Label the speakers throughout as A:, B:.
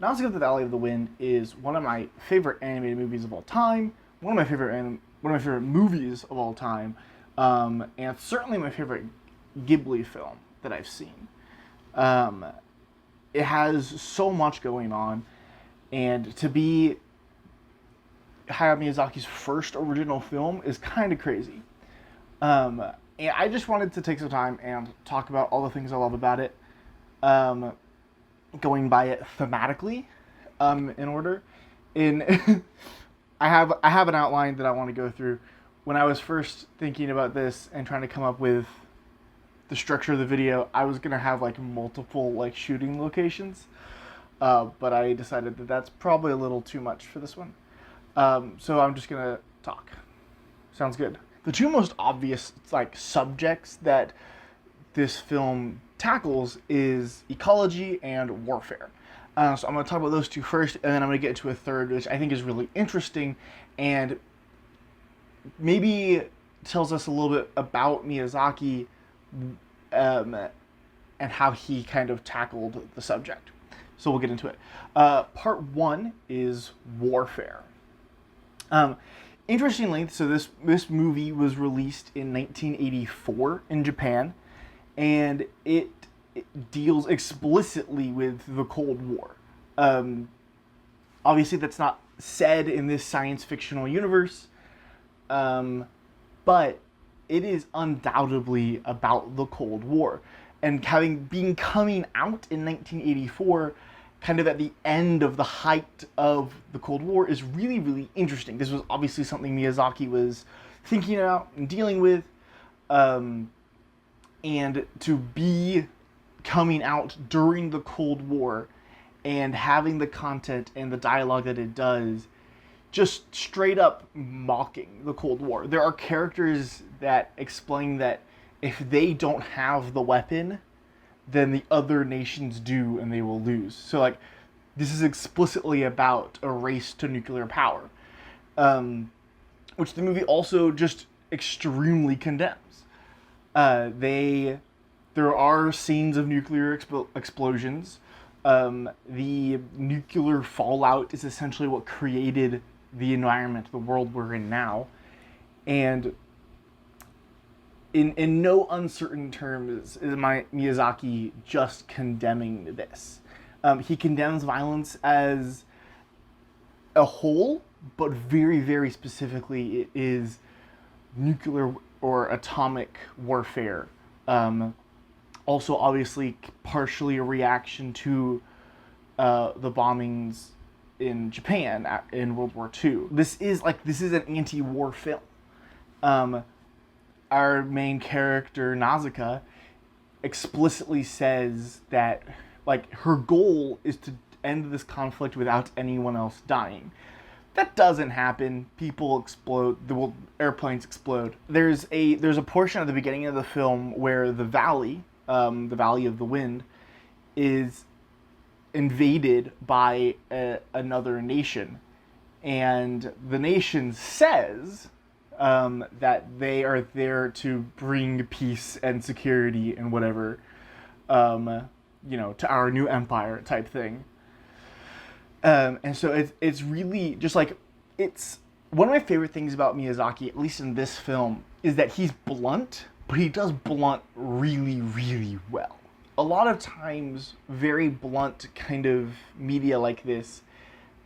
A: Nausicaä: The Valley of the Wind is one of my favorite animated movies of all time, one of my favorite movies of all time, and certainly my favorite Ghibli film that I've seen. Um, it has so much going on, and to be Hayao Miyazaki's first original film is kind of crazy. Um, and I just wanted to take some time and talk about all the things I love about it, um, going by it thematically, in order. In I have an outline that I want to go through. When I was first thinking about this and trying to come up with the structure of the video, I was gonna have like multiple like shooting locations, but I decided that that's probably a little too much for this one. So I'm just gonna talk. Sounds good. The two most obvious like subjects that this film tackles is ecology and warfare. So I'm going to talk about those two first, and then I'm going to get into a third, which I think is really interesting and maybe tells us a little bit about Miyazaki, and how he kind of tackled the subject. So we'll get into it. Part one is warfare. Interestingly, so this movie was released in 1984 in Japan, and it deals explicitly with the Cold War. Obviously, that's not said in this science fictional universe, but it is undoubtedly about the Cold War. And coming out in 1984, kind of at the end of the height of the Cold War, is really, really interesting. This was obviously something Miyazaki was thinking about and dealing with, and to be coming out during the Cold War and having the content and the dialogue that it does, just straight up mocking the Cold War. There are characters that explain that if they don't have the weapon, then the other nations do and they will lose. So like, this is explicitly about a race to nuclear power, which the movie also just extremely condemns. There are scenes of nuclear explosions. The nuclear fallout is essentially what created the environment, the world we're in now. And in no uncertain terms is Miyazaki just condemning this. He condemns violence as a whole, but very, very specifically, it is nuclear or atomic warfare. Also, obviously, partially a reaction to the bombings in Japan in World War II. This is an anti-war film. Our main character, Nausicaä, explicitly says that like her goal is to end this conflict without anyone else dying. That doesn't happen. People explode. Airplanes explode. There's a portion at the beginning of the film where the Valley of the Wind, is invaded by another nation, and the nation says that they are there to bring peace and security and whatever, to our new empire type thing. And so it's really just like, it's one of my favorite things about Miyazaki, at least in this film, is that he's blunt, but he does blunt really, really well. A lot of times, very blunt kind of media like this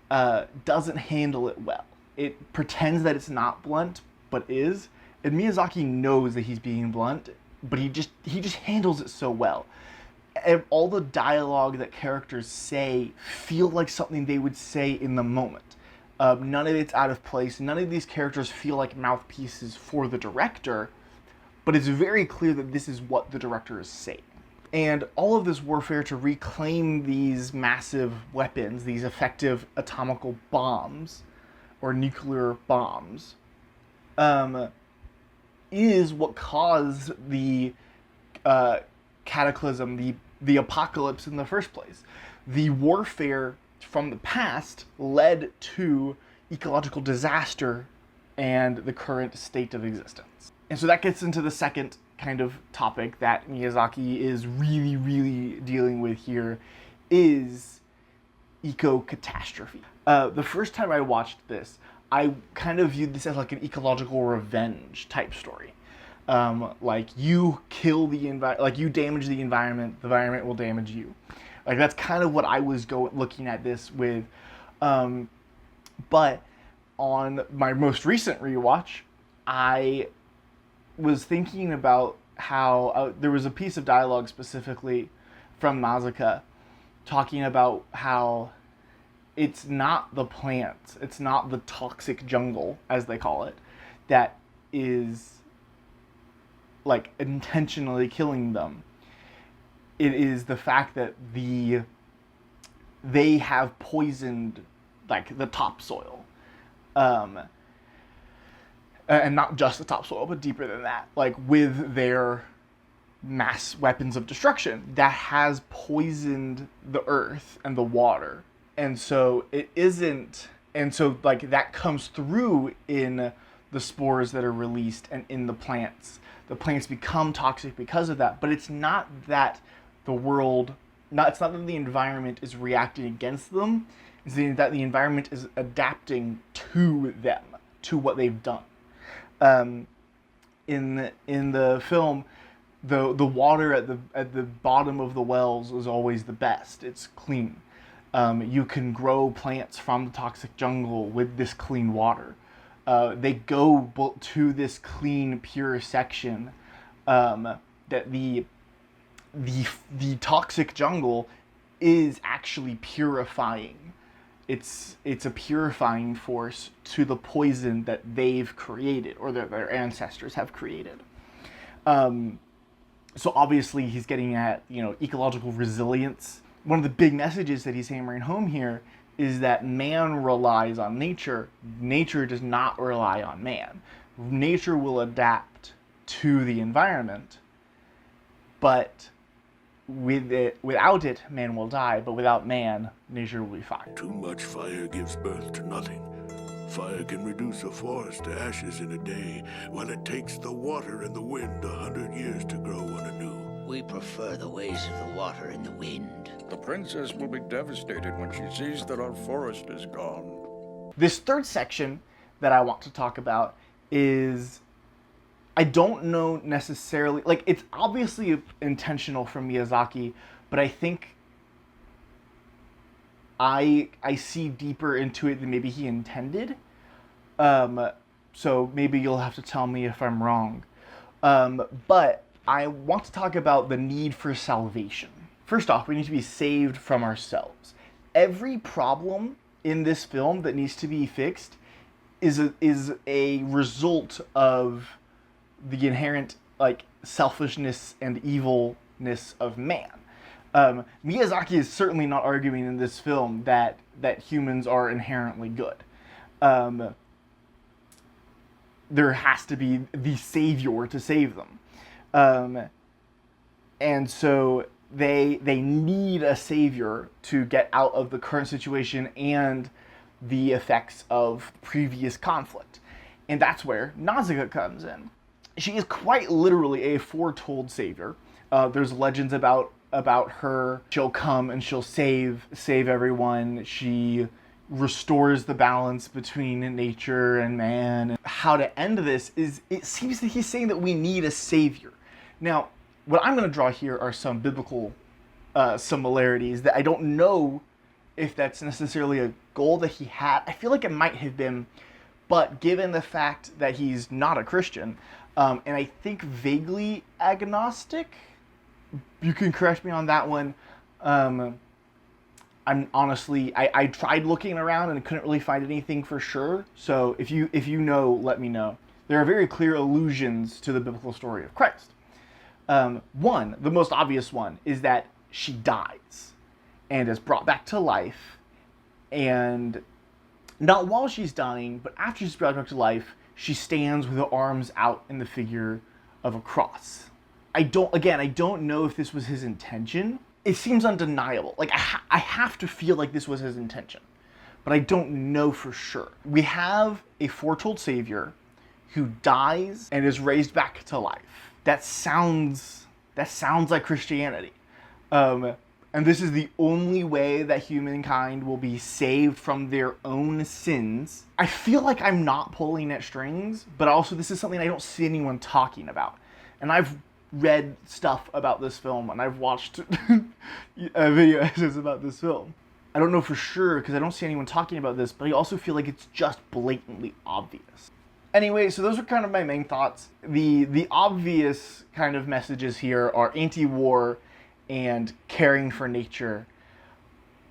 A: doesn't handle it well. It pretends that it's not blunt, but is. And Miyazaki knows that he's being blunt, but he just handles it so well. And all the dialogue that characters say feel like something they would say in the moment. None of it's out of place. None of these characters feel like mouthpieces for the director, but it's very clear that this is what the director is saying. And all of this warfare to reclaim these massive weapons, these effective atomical bombs, or nuclear bombs, is what caused the cataclysm, the apocalypse in the first place. The warfare from the past led to ecological disaster and the current state of existence. And so that gets into the second kind of topic that Miyazaki is really, really dealing with here, is eco-catastrophe. The first time I watched this, I kind of viewed this as like an ecological revenge type story. Like you kill the like you damage the environment will damage you. Like that's kind of what I was looking at this with. But on my most recent rewatch, I was thinking about how there was a piece of dialogue specifically from Nausicaä talking about how it's not the plants, it's not the toxic jungle, as they call it, that is like intentionally killing them. It is the fact that they have poisoned like the topsoil. And not just the topsoil, but deeper than that, like with their mass weapons of destruction that has poisoned the earth and the water. And so it isn't, and so like that comes through in the spores that are released and in the plants. The plants become toxic because of that, but it's not that it's not that the environment is reacting against them, it's that the environment is adapting to them, to what they've done. In the film, the water at the bottom of the wells is always the best. It's clean. You can grow plants from the toxic jungle with this clean water. They go to this clean, pure section that the toxic jungle is actually purifying. It's a purifying force to the poison that they've created, or their ancestors have created. So obviously he's getting at, ecological resilience. One of the big messages that he's hammering home here is that man relies on nature. Nature does not rely on man. Nature will adapt to the environment, but without it, man will die, but without man, nature will be fine.
B: Too much fire gives birth to nothing. Fire can reduce a forest to ashes in a day, while it takes the water and the wind 100 years to grow one anew.
C: We prefer the ways of the water and the wind.
D: The princess will be devastated when she sees that our forest is gone.
A: This third section that I want to talk about is, I don't know necessarily, like it's obviously intentional from Miyazaki, but I think I see deeper into it than maybe he intended. So maybe you'll have to tell me if I'm wrong. But I want to talk about the need for salvation. First off, we need to be saved from ourselves. Every problem in this film that needs to be fixed is a result of the inherent selfishness and evilness of man. Miyazaki is certainly not arguing in this film that humans are inherently good. There has to be the savior to save them. And so they need a savior to get out of the current situation and the effects of previous conflict. And that's where Nausicaä comes in. She is quite literally a foretold savior. There's legends about her. She'll come and she'll save everyone. She restores the balance between nature and man. How to end this is, it seems that he's saying that we need a savior. Now, what I'm going to draw here are some biblical similarities that I don't know if that's necessarily a goal that he had. I feel like it might have been, but given the fact that he's not a Christian, and I think vaguely agnostic, you can correct me on that one. I'm honestly, I tried looking around and couldn't really find anything for sure. So if you know, let me know. There are very clear allusions to the biblical story of Christ. One, the most obvious one, is that she dies and is brought back to life, and not while she's dying, but after she's brought back to life, she stands with her arms out in the figure of a cross. I don't know if this was his intention. It seems undeniable. Like, I have to feel like this was his intention, but I don't know for sure. We have a foretold savior who dies and is raised back to life. That sounds like Christianity. and this is the only way that humankind will be saved from their own sins. I feel like I'm not pulling at strings, but also this is something I don't see anyone talking about. And I've read stuff about this film, and I've watched video essays about this film. I don't know for sure because I don't see anyone talking about this, but I also feel like it's just blatantly obvious. Anyway, so those are kind of my main thoughts. The obvious kind of messages here are anti-war and caring for nature.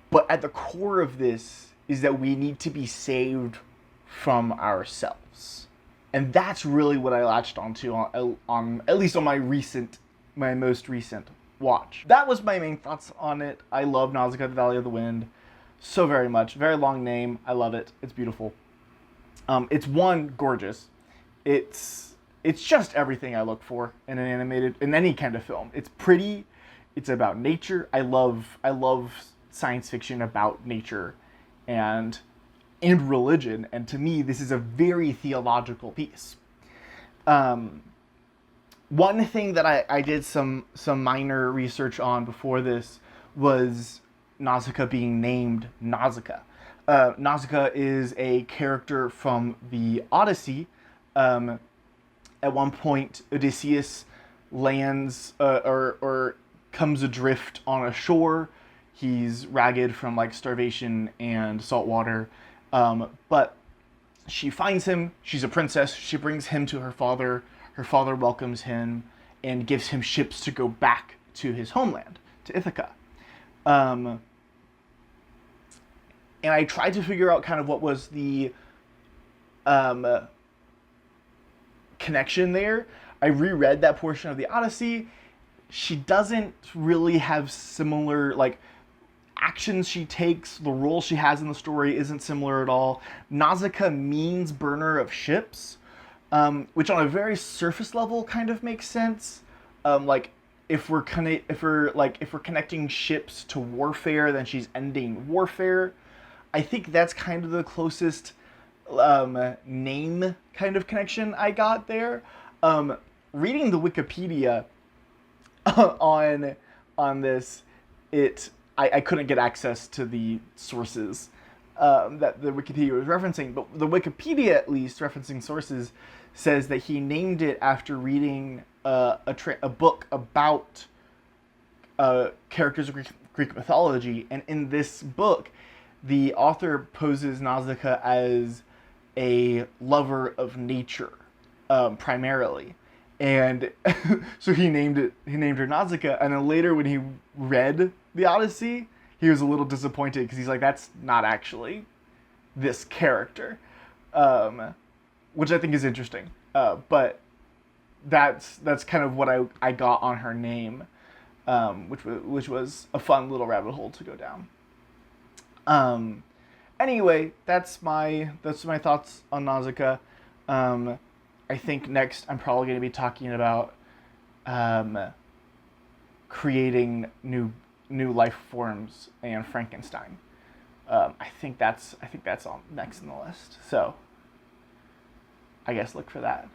A: But at the core of this is that we need to be saved from ourselves. And that's really what I latched onto on at least on my most recent watch. That was my main thoughts on it. I love Nausicaä, the Valley of the Wind so very much. Very long name. I love it. It's beautiful. It's gorgeous. It's just everything I look for in any kind of film. It's pretty. It's about nature. I love science fiction about nature and religion. And to me, this is a very theological piece. One thing that I did some minor research on before this was Nausicaä being named Nausicaä. Nausicaä is a character from the Odyssey. At one point, Odysseus lands or comes adrift on a shore. He's ragged from like starvation and salt water, but she finds him. She's a princess. She brings him to her father. Her father welcomes him and gives him ships to go back to his homeland, to Ithaca. And I tried to figure out kind of what was the connection there. I reread that portion of the Odyssey. She doesn't really have similar, like, actions she takes. The role she has in the story isn't similar at all. Nausicaä means burner of ships, which on a very surface level kind of makes sense. Like, if we're connecting ships to warfare, then she's ending warfare. I think that's kind of the closest name kind of connection I got there. Reading the Wikipedia on this, I couldn't get access to the sources that the Wikipedia was referencing, but the Wikipedia, at least referencing sources, says that he named it after reading a book about characters of Greek mythology, and in this book, the author poses Nausicaä as a lover of nature, primarily. And so he named her Nausicaä, and then later when he read the Odyssey, he was a little disappointed because he's like, that's not actually this character, which I think is interesting. But that's kind of what I got on her name, which was a fun little rabbit hole to go down. Anyway, that's my thoughts on Nausicaä. I think next I'm probably going to be talking about creating new life forms and Frankenstein. I think that's on next in the list. So I guess look for that.